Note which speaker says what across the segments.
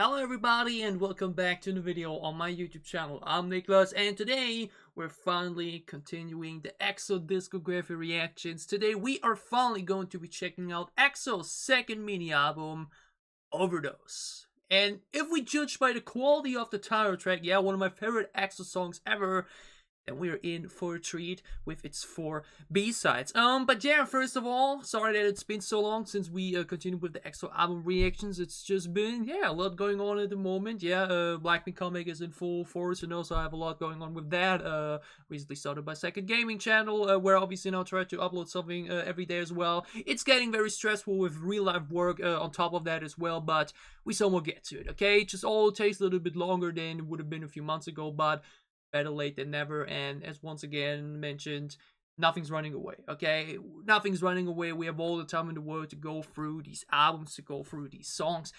Speaker 1: Hello everybody and welcome back to the video on my YouTube channel. I'm Nicholas and today we're finally continuing the EXO discography reactions. Today we are finally going to be checking out EXO's second mini album, Overdose. And if we judge by the quality of the title track, yeah, one of my favorite EXO songs ever, and we're in for a treat with its 4 B-sides. But yeah, first of all, sorry that it's been so long since we continued with the EXO album reactions. It's just been, yeah, a lot going on at the moment. Yeah, Blackpink comeback is in full force, and also I have a lot going on with that. Recently started my second gaming channel, where obviously now try to upload something every day as well. It's getting very stressful with real-life work on top of that as well, but we somewhat get to it, okay? It just all takes a little bit longer than it would have been a few months ago, but better late than never. And as once again mentioned, nothing's running away, okay? Nothing's running away. We have all the time in the world to go through these albums, to go through these songs.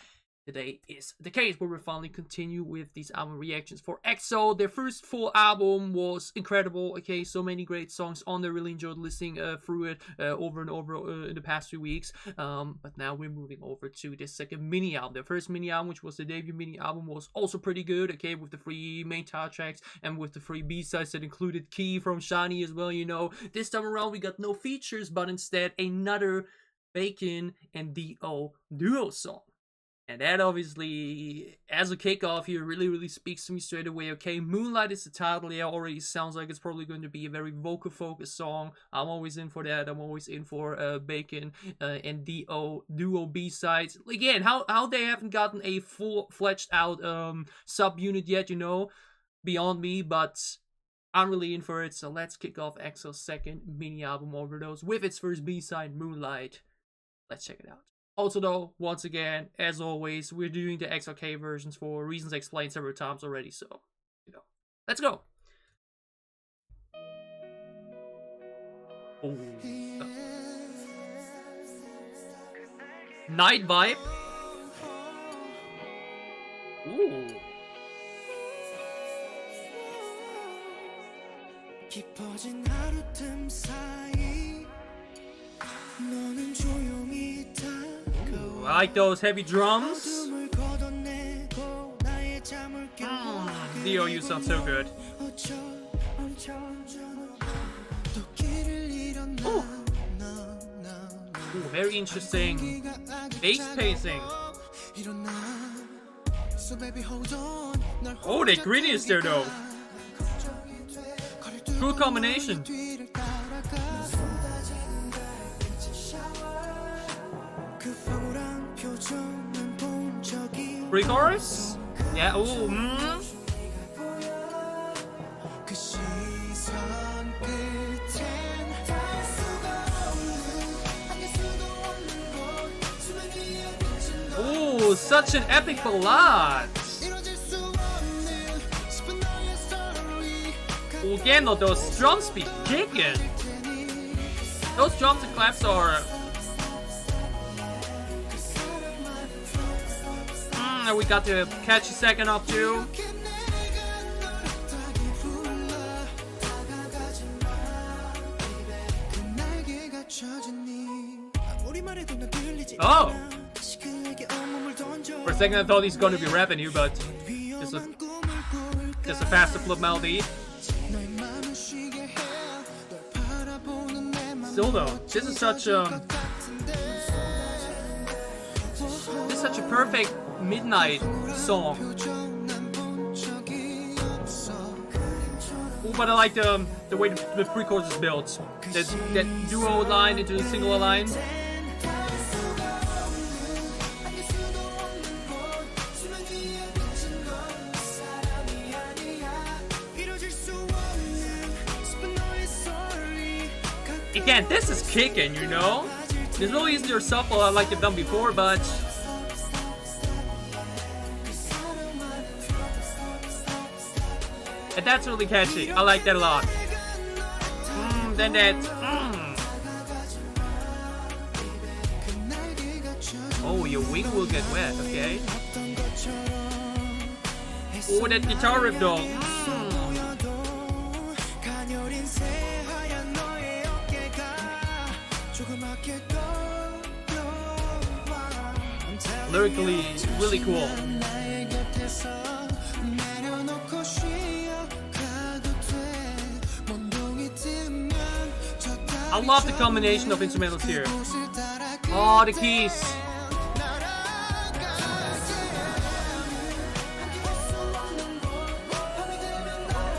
Speaker 1: Today is the case where we finally continue with these album reactions for EXO. Their first full album was incredible, okay? So many great songs on there. Really enjoyed listening through it over and over in the past few weeks. But now we're moving over to the second mini album. The first mini album, which was the debut mini album, was also pretty good, okay? With the 3 main title tracks and with the 3 B-sides that included Key from Shiny as well, you know. This time around we got no features, but instead another Bacon and D.O. duo song. And that obviously, as a kickoff here, really speaks to me straight away, okay? Moonlight is the title. Yeah, already sounds like it's probably going to be a very vocal-focused song. I'm always in for that. I'm always in for Bacon and D.O. duo B-sides. Again, how they haven't gotten a full-fledged out sub-unit yet, you know, beyond me, but I'm really in for it. So let's kick off EXO's second mini album, Overdose, with its first B-side, Moonlight. Let's check it out. Also though, once again, as always, we're doing the XOK versions for reasons explained several times already, so, you know. Let's go! Oh. Night vibe? Ooh. I like those heavy drums. Dio, you sound so good. Ooh. Ooh, very interesting bass pacing. Oh, the ingredients there though. Cool combination. Pre-chorus? Yeah, ooh, Ooh, such an epic ballad. Again, though, those drums be kicking. Those drums and claps are... we got to catch a second off too. Oh! For a second I thought he's going to be rapping here, but just a faster flip melody. Still though, this is such a perfect midnight song. Ooh, but I like the way the pre-chorus is built. That duo line into the single line. Again, this is kicking, you know? It's really easier to shuffle like they've done before, but and that's really catchy. I like that a lot. Then that. Oh, your wing will get wet, okay? Oh, that guitar riff though. Lyrically, really cool. I love the combination of instrumentals here. Oh, the keys.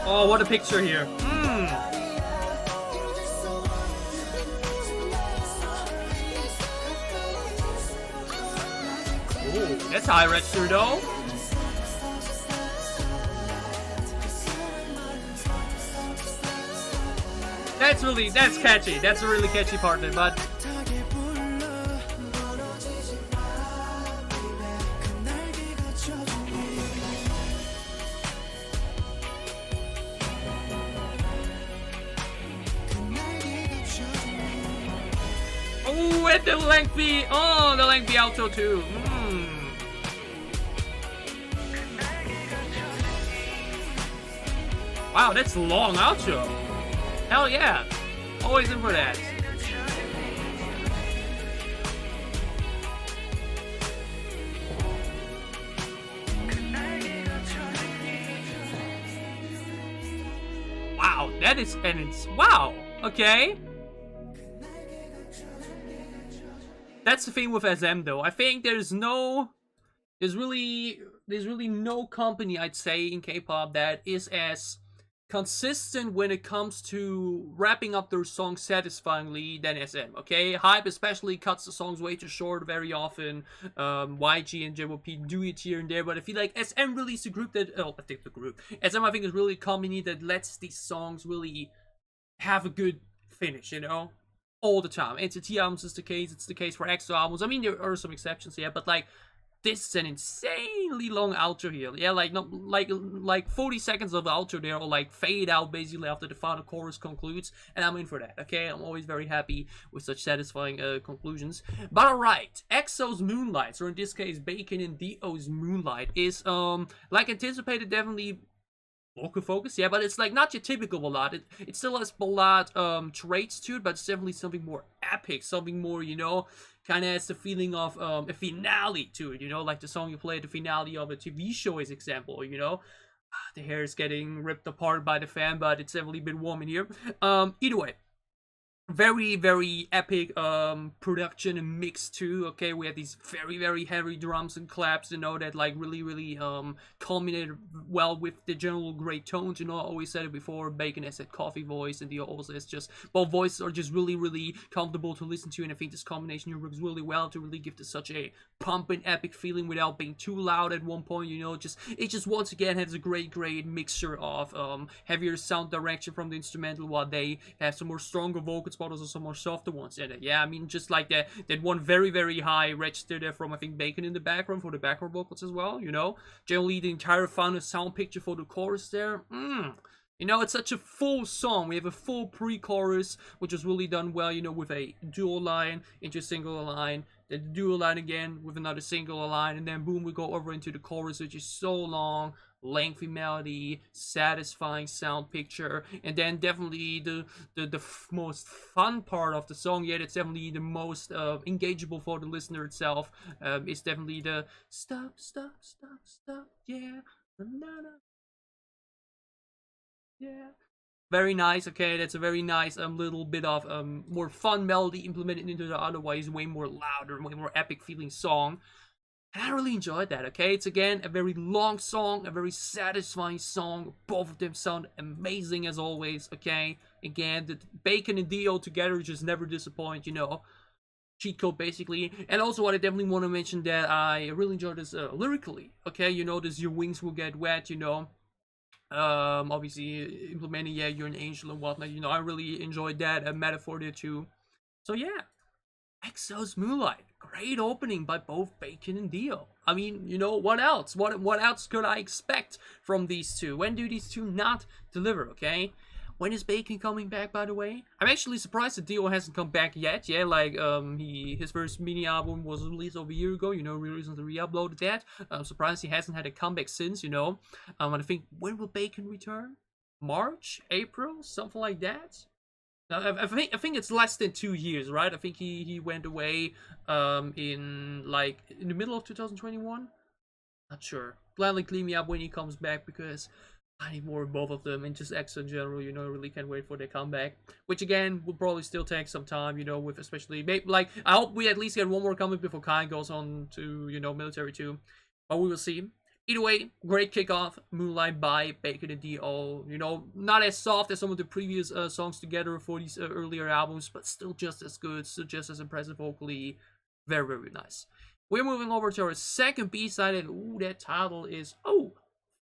Speaker 1: Oh, what a picture here. Oh, that's high register though. That's catchy. That's a really catchy part there, but oh, and the lengthy outro too. Wow, that's a long outro. Hell yeah. Always in for that. Wow, that is, and it's, wow, okay. That's the thing with SM though. I think there's really no company, I'd say, in K-pop that is as consistent when it comes to wrapping up their songs satisfyingly than SM, okay? Hype especially cuts the songs way too short very often. YG and JYP do it here and there, but I feel like SM really is the group that, SM I think is really a company that lets these songs really have a good finish, you know? All the time. NCT albums is the case, it's the case for EXO albums. I mean, there are some exceptions, yeah, but like, this is an insanely long outro here. Yeah, like 40 seconds of the outro there, or like fade out basically after the final chorus concludes, and I'm in for that. Okay, I'm always very happy with such satisfying conclusions. But alright, EXO's Moonlight, or in this case, Bacon and Dio's Moonlight, is like anticipated, definitely vocal focus, yeah, but it's like not your typical ballad. It still has ballad traits to it, but it's definitely something more epic, something more, you know, kind of has the feeling of a finale to it, you know, like the song you play at the finale of a TV show is example, you know. The hair is getting ripped apart by the fan, but it's definitely been warm in here. Either way, very, very epic production and mix too. Okay, we had these very, very heavy drums and claps, you know, that like really culminated well with the general great tones, you know. I always said it before, Bacon has that coffee voice, and Dio also has just, both voices are just really comfortable to listen to, and I think this combination works really well to really give this such a pumping epic feeling without being too loud at one point, you know. It just once again has a great mixture of heavier sound direction from the instrumental, while they have some more stronger vocals, but also some more softer ones in it. Yeah, I mean, just like that one very high register there from, I think, Bacon in the background for the background vocals as well, you know. Generally, the entire final sound picture for the chorus there. You know, it's such a full song. We have a full pre-chorus, which was really done well, you know, with a dual line into a single line, then the dual line again with another single line, and then boom, we go over into the chorus, which is so long, lengthy melody, satisfying sound picture, and then definitely the most fun part of the song, yet it's definitely the most engageable for the listener itself, is definitely the stop, yeah, yeah. Very nice, okay, that's a very nice little bit of more fun melody implemented into the otherwise way more louder, way more epic feeling song. And I really enjoyed that, okay? It's again a very long song, a very satisfying song. Both of them sound amazing as always, okay? Again, the Bacon and Dio together just never disappoint, you know. Cheat code basically. And also what I definitely want to mention that I really enjoyed this lyrically, okay? You know, this "your wings will get wet," you know. Obviously implementing, yeah, you're an angel and whatnot, you know. I really enjoyed that metaphor there too. So yeah, EXO's Moonlight, great opening by both Bacon and Dio. I mean, you know, what else? What else could I expect from these two? When do these two not deliver, okay? When is Bacon coming back, by the way? I'm actually surprised that Dio hasn't come back yet. Yeah, like, his first mini album was released over a year ago, you know, we recently re-uploaded that. I'm surprised he hasn't had a comeback since, you know. And I think, when will Bacon return? March? April? Something like that? I think it's less than 2 years, right? I think he went away in the middle of 2021. Not sure. gladly clean me up when he comes back, because I need more of both of them, and just EXO in general, you know, I really can't wait for their comeback. Which again, will probably still take some time, you know, with especially, like, I hope we at least get one more comeback before Kai goes on to, you know, military too. But we will see. Either way, great kickoff, Moonlight by Bacon and D.O. You know, not as soft as some of the previous songs together for these earlier albums, but still just as good, still just as impressive vocally. Very, very nice. We're moving over to our second B-side, and ooh, that title is,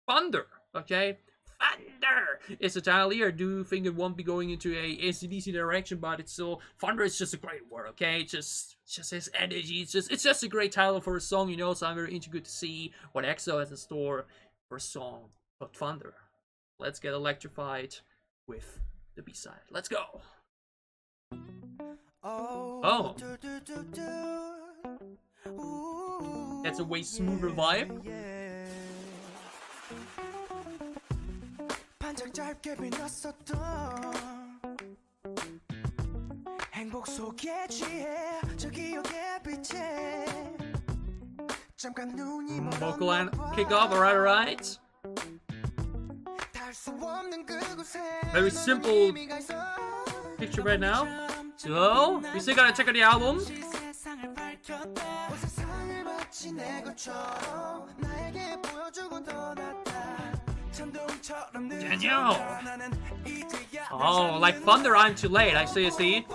Speaker 1: Thunder, okay? Thunder! It's a title here. I do think it won't be going into a AC/DC direction, but it's still, Thunder is just a great word, okay? It's just his energy. It's just a great title for a song, you know, so I'm very interested to see what EXO has in store for a song called Thunder. Let's get electrified with the B-side. Let's go! Oh. That's a way smoother vibe. Vocal line kick off, alright. Very simple picture right now. So, we still gotta check out the album. Daniel! Oh, like Thunder, I'm too late. I see.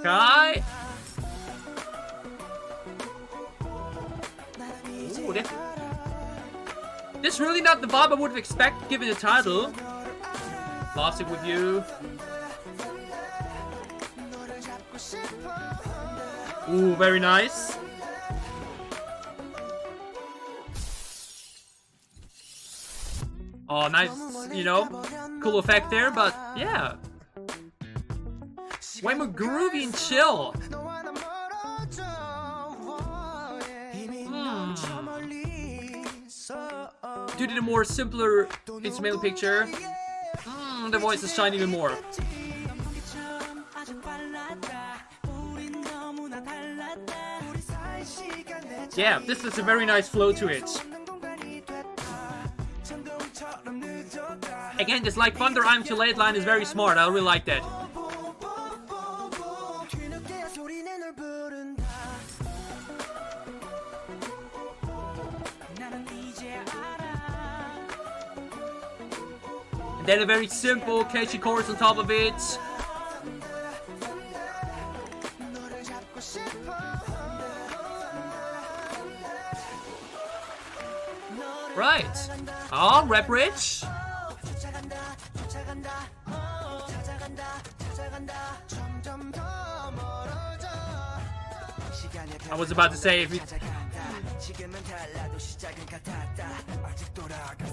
Speaker 1: Kai! Ooh, this really not the vibe I would have expected given the title. Lost it with you. Ooh, very nice. Oh, nice, you know, cool effect there, but yeah. Way more groovy and chill. Due to the more simpler instrumental picture, the voices shine even more. Yeah, this is a very nice flow to it. Again, this like Thunder, I'm too late line is very smart. I really like that. And then a very simple, catchy chorus on top of it. Right. Oh, rap rich. I was about to say, if you...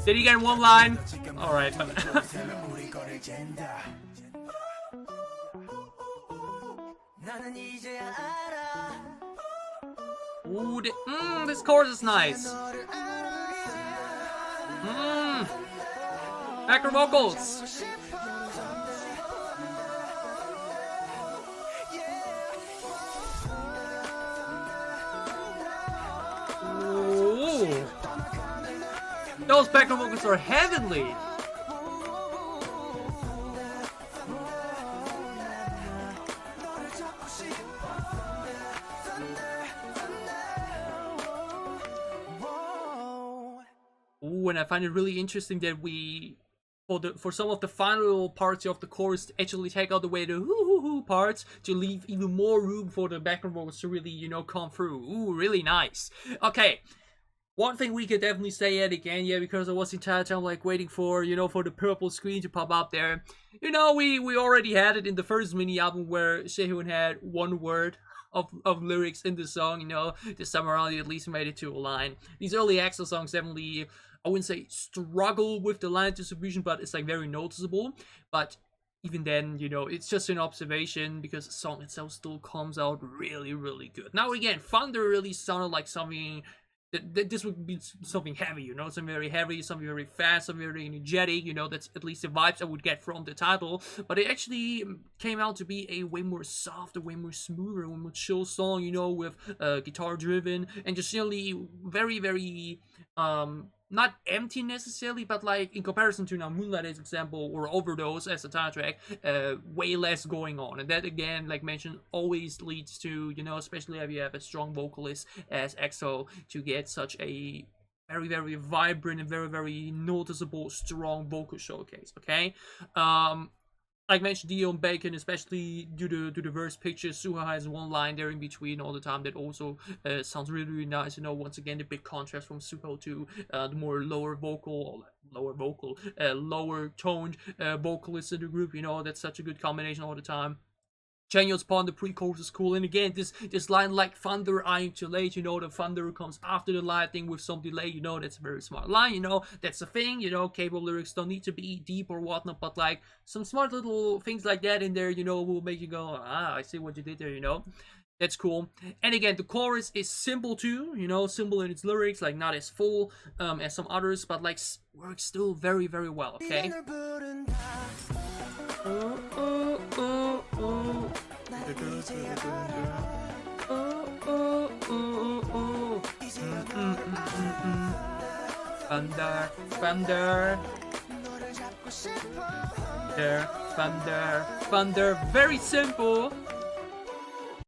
Speaker 1: Did he get one line? Alright. Ooh, this chorus is nice. Background vocals. Ooh. Those background vocals are heavenly. Ooh, and I find it really interesting that we, for some of the final parts of the chorus, actually take out the way the hoo-hoo-hoo parts to leave even more room for the background vocals to really, you know, come through. Ooh, really nice. Okay, one thing we could definitely say yet again, yeah, because I was the entire time like waiting for, you know, for the purple screen to pop up there. You know, we already had it in the first mini album where Sehun had one word of lyrics in the song, you know. This time around he at least made it to a line. These early EXO songs definitely, I wouldn't say struggle with the line distribution, but it's like very noticeable. But even then, you know, it's just an observation because the song itself still comes out really, really good. Now again, Thunder really sounded like something this would be something heavy, you know, something very heavy, something very fast, something very energetic, you know, that's at least the vibes I would get from the title. But it actually came out to be a way more soft, a way more smoother, way more chill song, you know, with guitar driven and just really very, very not empty necessarily, but like in comparison to now Moonlight as example or Overdose as a title track, way less going on. And that again, like mentioned, always leads to, you know, especially if you have a strong vocalist as EXO, to get such a very, very vibrant and very, very noticeable strong vocal showcase. Okay. Like mentioned, Dion Bacon, especially due to the verse pictures, Suha has one line there in between all the time that also sounds really, really nice. You know, once again, the big contrast from Suho to the more lower toned vocalists in the group. You know, that's such a good combination all the time. Chanyeol's part in the pre-chorus is cool, and again, this line like thunder, I am too late, you know, the thunder comes after the lightning with some delay, you know, that's a very smart line, you know, that's the thing, you know, K-pop lyrics don't need to be deep or whatnot, but like, some smart little things like that in there, you know, will make you go, ah, I see what you did there, you know. That's cool. And again, the chorus is simple too, you know, simple in its lyrics, like not as full as some others, but like works still very, very well, okay? Thunder, thunder, thunder, thunder.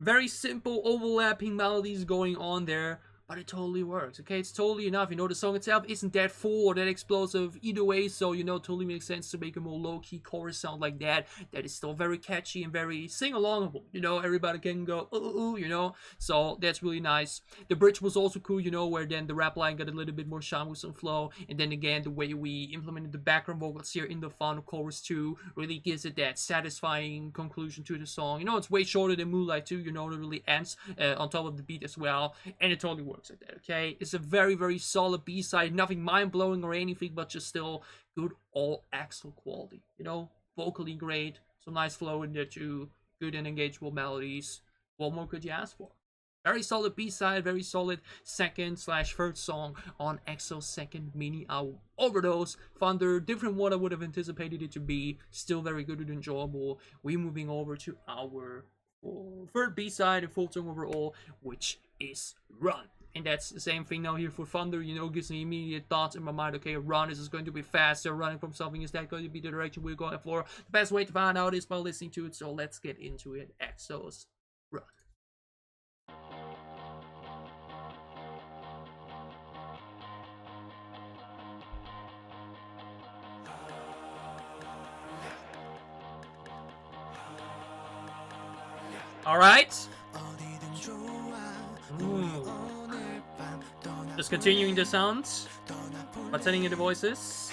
Speaker 1: Very simple overlapping melodies going on there, but it totally works, okay? It's totally enough, you know, the song itself isn't that full or that explosive either way, so, you know, totally makes sense to make a more low-key chorus sound like that, that is still very catchy and very sing-alongable, you know, everybody can go, ooh, you know, so that's really nice. The bridge was also cool, you know, where then the rap line got a little bit more shine with some flow, and then again, the way we implemented the background vocals here in the final chorus too, really gives it that satisfying conclusion to the song. You know, it's way shorter than Moonlight too, you know, it really ends on top of the beat as well, and it totally works at that, okay? It's a very, very solid B-side, nothing mind-blowing or anything, but just still good all EXO quality, you know? Vocally great, some nice flow in there too, good and engageable melodies. What more could you ask for? Very solid B-side, very solid second/third song on EXO's second mini album, Overdose. Thunder, different what I would have anticipated it to be, still very good and enjoyable. We're moving over to our third B-side and full song overall, which is Run. And that's the same thing now here for Thunder, you know, gives me immediate thoughts in my mind. Okay, Run, is this going to be faster? Running from something, is that going to be the direction we're going for? The best way to find out is by listening to it, so let's get into it. EXO's Run. Alright. Just continuing the sounds, but setting in the voices.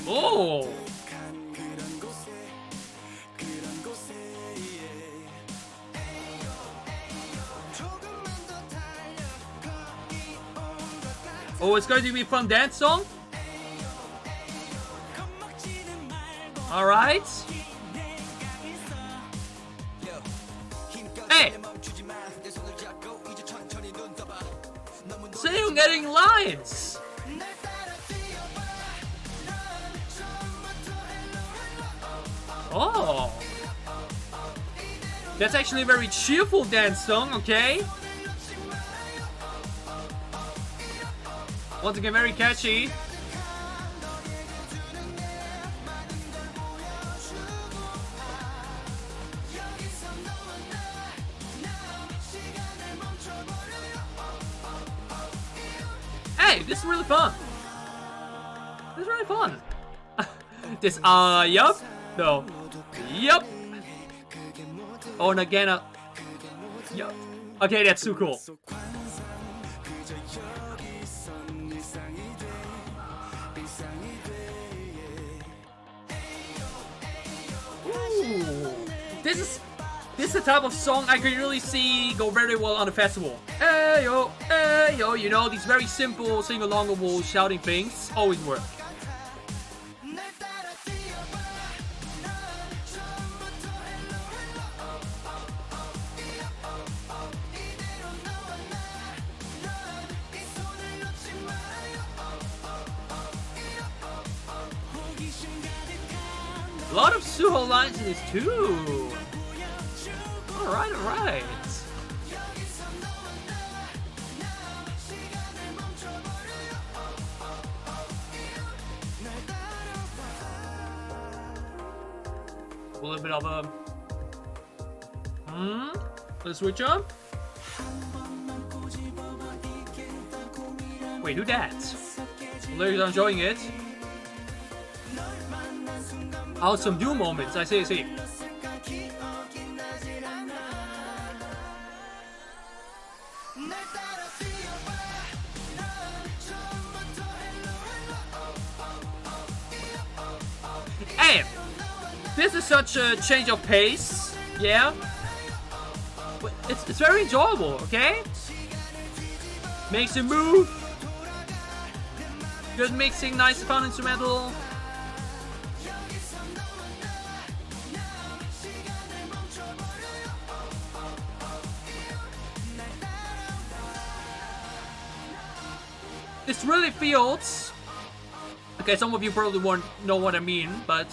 Speaker 1: Oh! Oh, it's going to be a fun dance song? Alright. Hey! Seeing getting lines! Oh! That's actually a very cheerful dance song, okay? Once again, very catchy. Hey, this is really fun. This is really fun. This, yup. No. Yup. Oh, and again, yup. Okay, that's too cool. Ooh. This is the type of song I could really see go very well on a festival. Hey yo, you know, these very simple sing-alongable shouting things always work. lot of Suho lines in this too. Alright, alright. A little bit of a... Let's switch up. Wait, who that? Ladies are enjoying it. Oh, some new moments. I see, I see. Hey! This is such a change of pace, yeah? But it's very enjoyable, okay? Makes you move. Good mixing, nice fun instrumental. This really feels... Okay, some of you probably won't know what I mean, but...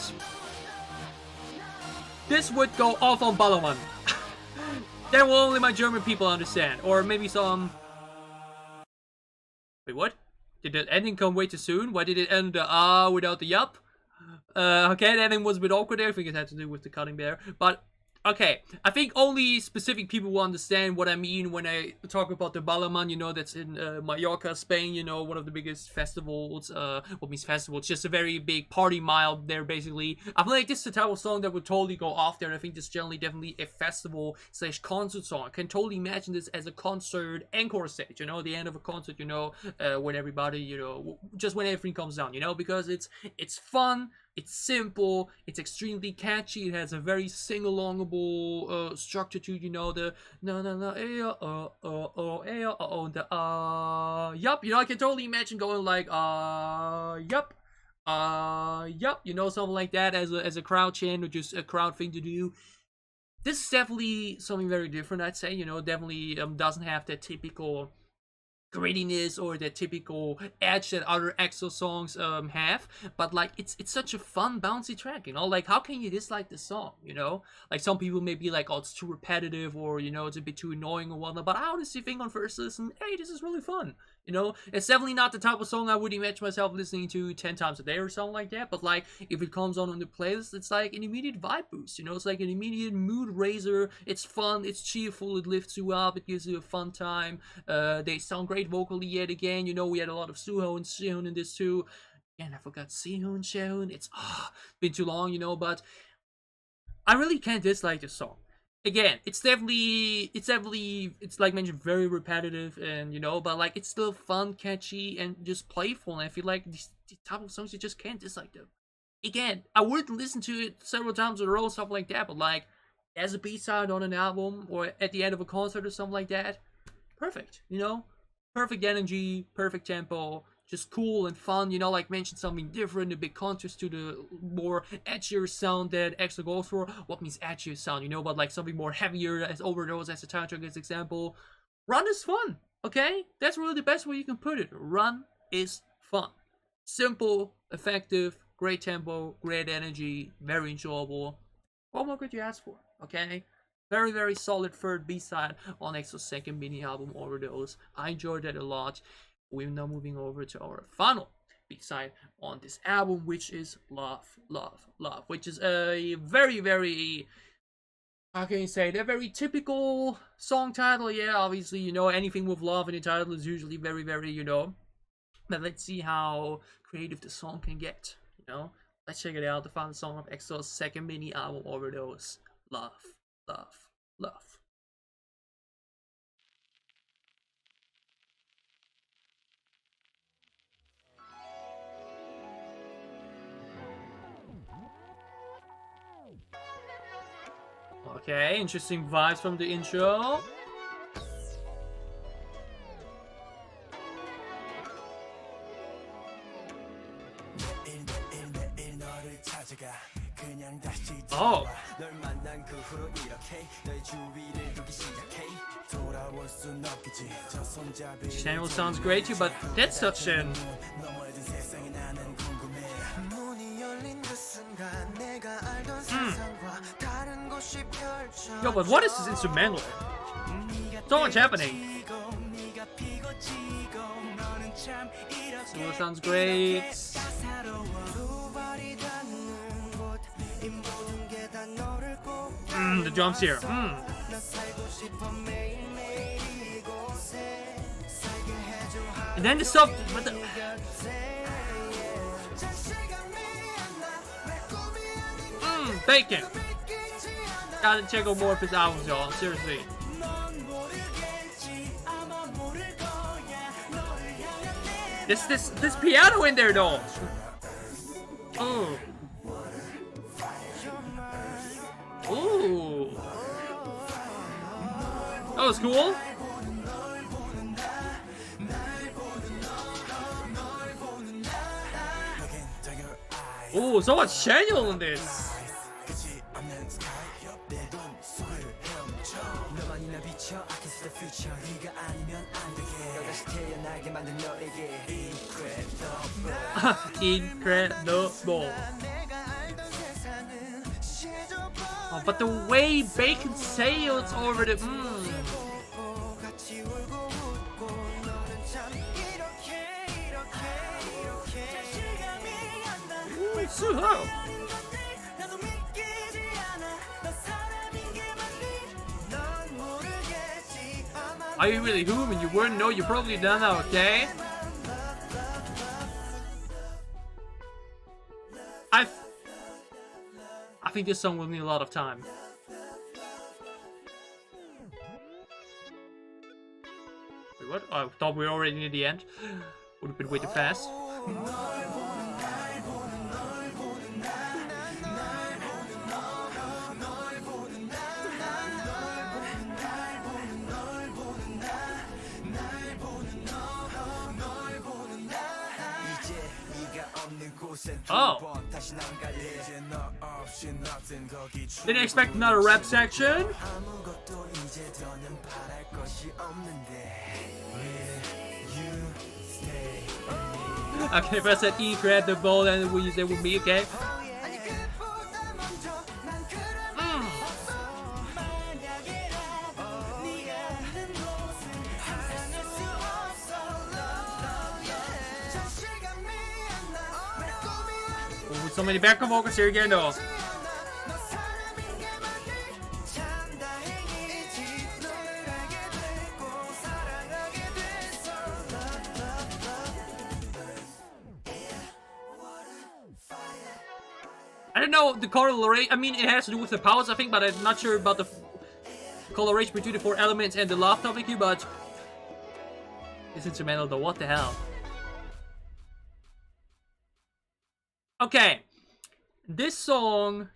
Speaker 1: This would go off on Ballermann. That will only my German people understand. Or maybe some... Wait, what? Did the ending come way too soon? Why did it end the without the yup? Okay, the ending was a bit awkward there. I think it had to do with the cutting there. But, okay. I think only specific people will understand what I mean when I talk about the Ballermann, you know, that's in Mallorca, Spain, you know, one of the biggest festivals. What means festival? It's just a very big party mile there, basically. I feel like this is the type of song that would totally go off there, and I think this is generally definitely a festival/concert song. I can totally imagine this as a concert encore stage, you know, the end of a concert, you know, when everybody, you know, just when everything comes down, you know, because it's fun. It's simple, it's extremely catchy, it has a very sing-alongable structure to, you know, the yup, you know, I can totally imagine going like yup, you know, something like that as a crowd chant or just a crowd thing to do. This is definitely something very different, I'd say, you know, definitely doesn't have that typical grittiness or the typical edge that other EXO songs have, but like it's such a fun bouncy track, you know, like how can you dislike the song, you know? Like some people may be like, oh, it's too repetitive, or you know, it's a bit too annoying or whatnot, but I honestly think on first listen, hey, this is really fun, you know? It's definitely not the type of song I would imagine myself listening to 10 times a day or something like that, but like if it comes on the playlist, it's like an immediate vibe boost, you know? It's like an immediate mood raiser. It's fun, it's cheerful, it lifts you up, it gives you a fun time. They sound great vocally yet again, you know, we had a lot of Suho and Sehun in this too. Again, I forgot Sehun, Sehun, it's been too long, you know, but I really can't dislike this song. Again, it's like mentioned, very repetitive, and you know, but like it's still fun, catchy, and just playful, and I feel like these type of songs you just can't dislike them. Again, I would listen to it several times in a row, stuff like that, but like as a B-side on an album or at the end of a concert or something like that, perfect, you know? Perfect energy, perfect tempo, just cool and fun, you know, like mention something different, a big contrast to the more edgier sound that EXO goes for. What means edgier sound, you know, but like something more heavier, as Overdose as a time track as example. Run is fun, okay? That's really the best way you can put it. Run is fun. Simple, effective, great tempo, great energy, very enjoyable. What more could you ask for, okay? Very, very solid third B-side on EXO's second mini album, Overdose. I enjoyed that a lot. We're now moving over to our final B-side on this album, which is Love, Love, Love, which is a very, very, how can you say, they're very typical song title. Yeah, obviously, you know, anything with love in the title is usually very, very, you know, but let's see how creative the song can get, you know. Let's check it out, the final song of EXO's second mini album, Overdose, Love. Love, love. Okay, interesting vibes from the intro. Oh. Channel sounds great too, but that's such an Yo, but what is this instrumental? So much happening. So sounds great. The drums here. And then the stuff. Bacon. Gotta check out more of his albums, y'all. Seriously. This piano in there though. Oh. Ooh. That was cool. Ooh, so much channel in this. Incredible. Oh, but the way Bacon sails over the Ooh, it's so low. Are you really whom and you wouldn't know? You probably done that, okay? I think this song will need a lot of time. Wait, what? I thought we were already near the end. Would have been way too fast. Oh. Didn't expect another rap section. Okay, if I said incredible, then we use it with me, okay? So many background vocals here again though. I don't know the coloration. I mean, it has to do with the powers, I think, but I'm not sure about the coloration between the four elements and the love topic here. But it's instrumental though. What the hell? Okay, this song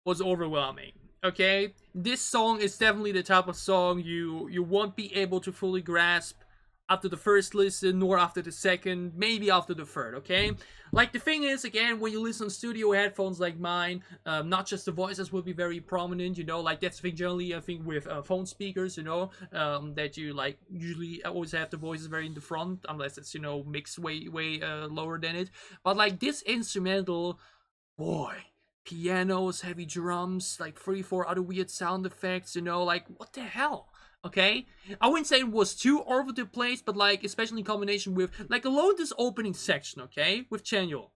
Speaker 1: was overwhelming, okay? This song is definitely the type of song you won't be able to fully grasp after the first listen, nor after the second, maybe after the third, okay? Like, the thing is, again, when you listen on studio headphones like mine, not just the voices will be very prominent, you know? Like, that's the thing generally, I think, with phone speakers, you know? That you, like, usually always have the voices very in the front, unless it's, you know, mixed way lower than it. But, like, this instrumental, boy, pianos, heavy drums, like 3-4 other weird sound effects, you know? Like, what the hell? Okay, I wouldn't say it was too all over the place, but like, especially in combination with, like, alone this opening section, okay, with Chanyeol.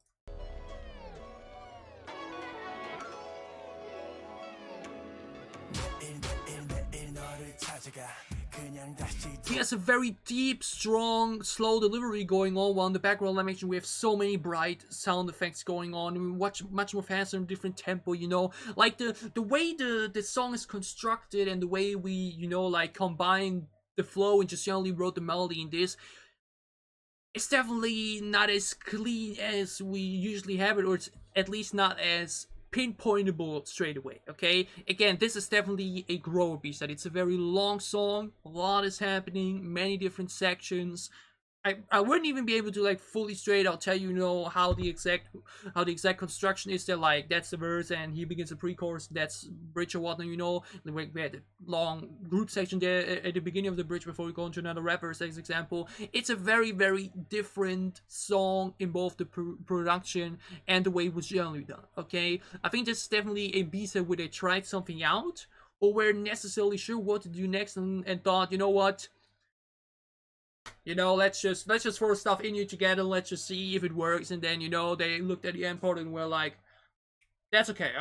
Speaker 1: He has a very deep, strong, slow delivery going on, while in the background animation we have so many bright sound effects going on. We watch much more faster and different tempo, you know. Like the way the song is constructed and the way we, you know, like combine the flow and just generally wrote the melody in this, it's definitely not as clean as we usually have it, or it's at least not as pinpointable straight away, okay? Again, this is definitely a grower piece. That it's a very long song, a lot is happening, many different sections. I wouldn't even be able to like fully straight out tell you, you know, how the exact construction is. There, like that's the verse and he begins the pre-chorus, that's bridge or whatnot, you know. We had a long group section there at the beginning of the bridge before we go into another rapper as example. It's a very different song in both the production and the way it was generally done. Okay, I think this is definitely a B-side where they tried something out or weren't necessarily sure what to do next and thought, you know what, you know, let's just throw stuff in you together, let's just see if it works. And then, you know, they looked at the end part and were like, that's okay,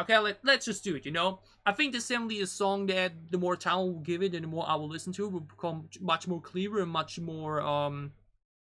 Speaker 1: let's just do it, you know. I think this definitely is a song that the more time I will give it and the more I will listen to it will become much more clearer and much more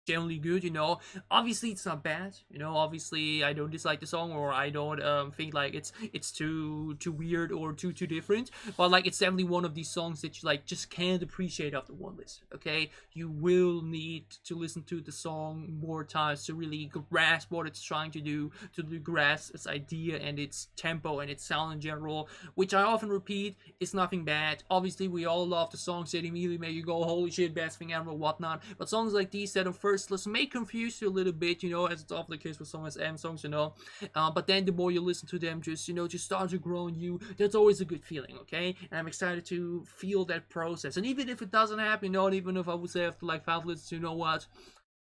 Speaker 1: generally good, you know. Obviously it's not bad, you know. Obviously I don't dislike the song or I don't think like it's too weird or too different, but like it's definitely one of these songs that you like just can't appreciate after one listen. Okay, you will need to listen to the song more times to really grasp what it's trying to do, to grasp its idea and its tempo and its sound in general, which I often repeat is nothing bad. Obviously we all love the songs that immediately make you go holy shit, best thing ever, whatnot, but songs like these that are first listen may confuse you a little bit, you know, as it's often the case with some SM songs, you know. But then the more you listen to them, just, you know, just start to grow on you. That's always a good feeling, okay? And I'm excited to feel that process. And even if it doesn't happen, you know, and even if I would say after like 5 listens, you know what,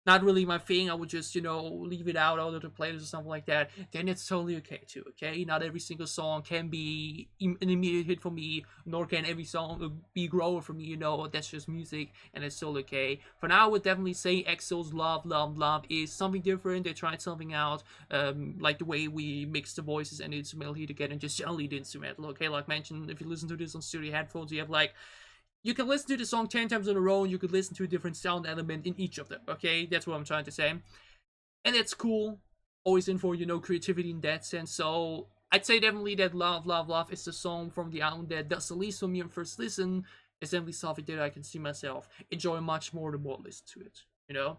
Speaker 1: not really my thing, I would just, you know, leave it out of the playlist or something like that, then it's totally okay too, okay? Not every single song can be an immediate hit for me, nor can every song be a grower for me, you know. That's just music, and it's still okay. For now, I would definitely say EXO's Love is something different. They tried something out, like the way we mix the voices and the instrumental together, and just generally the instrumental, okay? Like mentioned, if you listen to this on studio headphones, you have like, you can listen to the song 10 times in a row and you could listen to a different sound element in each of them, okay? That's what I'm trying to say. And it's cool. Always in for, you know, creativity in that sense. So I'd say definitely that Love is the song from the album that does the least for me on first listen. It's definitely something that I can see myself enjoying much more the more I listen to it, you know?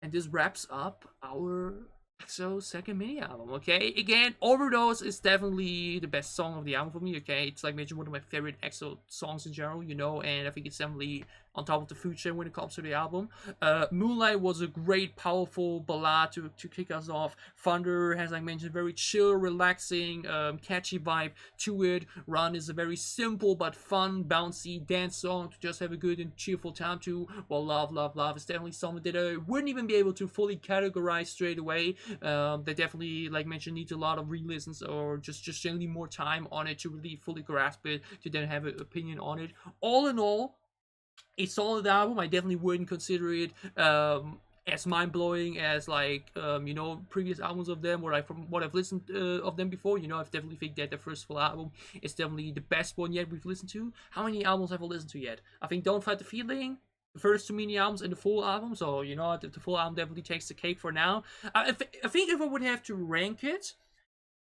Speaker 1: And this wraps up our EXO second mini album, okay? Again, Overdose is definitely the best song of the album for me, okay? It's like maybe one of my favorite EXO songs in general, you know, and I think it's definitely on top of the food chain when it comes to the album. Moonlight was a great, powerful ballad to kick us off. Thunder has, like mentioned, very chill, relaxing, catchy vibe to it. Run is a very simple but fun, bouncy dance song to just have a good and cheerful time to. While Love is definitely something that I wouldn't even be able to fully categorize straight away. They definitely, like mentioned, needs a lot of re-listens or just generally more time on it to really fully grasp it, to then have an opinion on it. All in all, a solid album. I definitely wouldn't consider it as mind-blowing as like you know, previous albums of them, or like from what I've listened of them before. You know, I definitely think that the first full album is definitely the best one yet we've listened to. How many albums have I listened to yet? I think Don't Fight the Feeling, the first 2 mini albums, and the full album. So, you know, the full album definitely takes the cake for now. I think if I would have to rank it,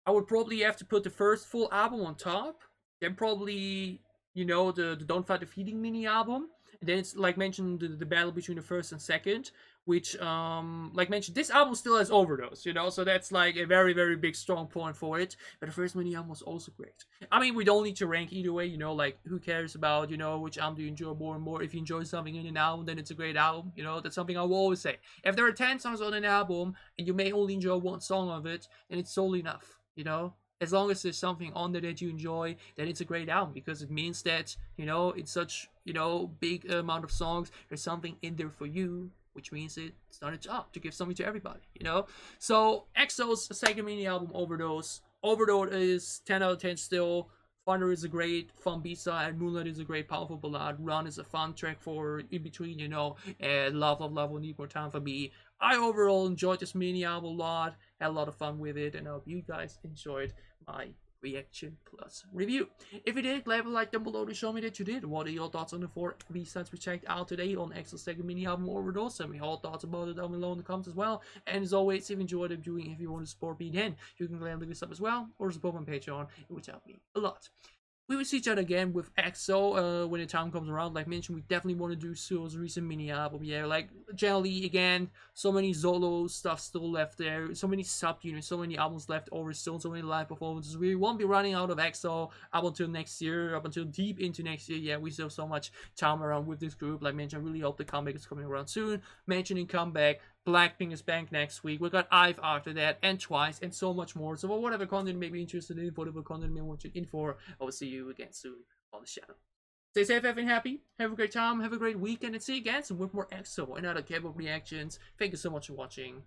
Speaker 1: I would probably have to put the first full album on top, then probably, you know, the Don't Fight the Feeling mini album. And then it's like mentioned the battle between the first and second, which like mentioned, this album still has Overdose, you know, so that's like a very big strong point for it. But the first mini album was also great. I mean, we don't need to rank either way, you know, like who cares about, you know, which album do you enjoy more and more. If you enjoy something in an album, then it's a great album, you know. That's something I will always say. If there are 10 songs on an album and you may only enjoy one song of it, then it's solely enough, you know. As long as there's something on there that you enjoy, then it's a great album, because it means that, you know, it's such, you know, big amount of songs, there's something in there for you, which means it's not a job to give something to everybody, you know. So EXO's second mini album, Overdose is 10 out of 10 still. Thunder is a great fun B-side, Moonlight is a great powerful ballad, Run is a fun track for in between, you know, and Love will need more time for me. I overall enjoyed this mini album a lot, had a lot of fun with it, and I hope you guys enjoyed my reaction plus review. If you did, leave a like down below to show me that you did. What are your thoughts on the 4 B-sides we checked out today on EXO's second mini album, Overdose? Send me all thoughts about it down below in the comments as well. And as always, if you enjoyed the viewing, if you want to support me, then you can leave a sub as well, or support my Patreon. It would help me a lot. we will see each other again with EXO when the time comes around. Like mentioned, we definitely want to do Suho's recent mini album. Yeah, like generally again, so many solo stuff still left there, so many sub units, so many albums left over still, so many live performances. We won't be running out of EXO up until next year, up until deep into next year. Yeah, we still have so much time around with this group. Like mentioned, I really hope the comeback is coming around soon. Mentioning comeback, Blackpink is back next week. We got IVE after that, and Twice, and so much more. So for whatever content you may be interested in, whatever content you may want you in for, I will see you again soon on the channel. Stay safe, have been happy, have a great time, have a great weekend, and see you again soon with more EXO and other K-pop reactions. Thank you so much for watching.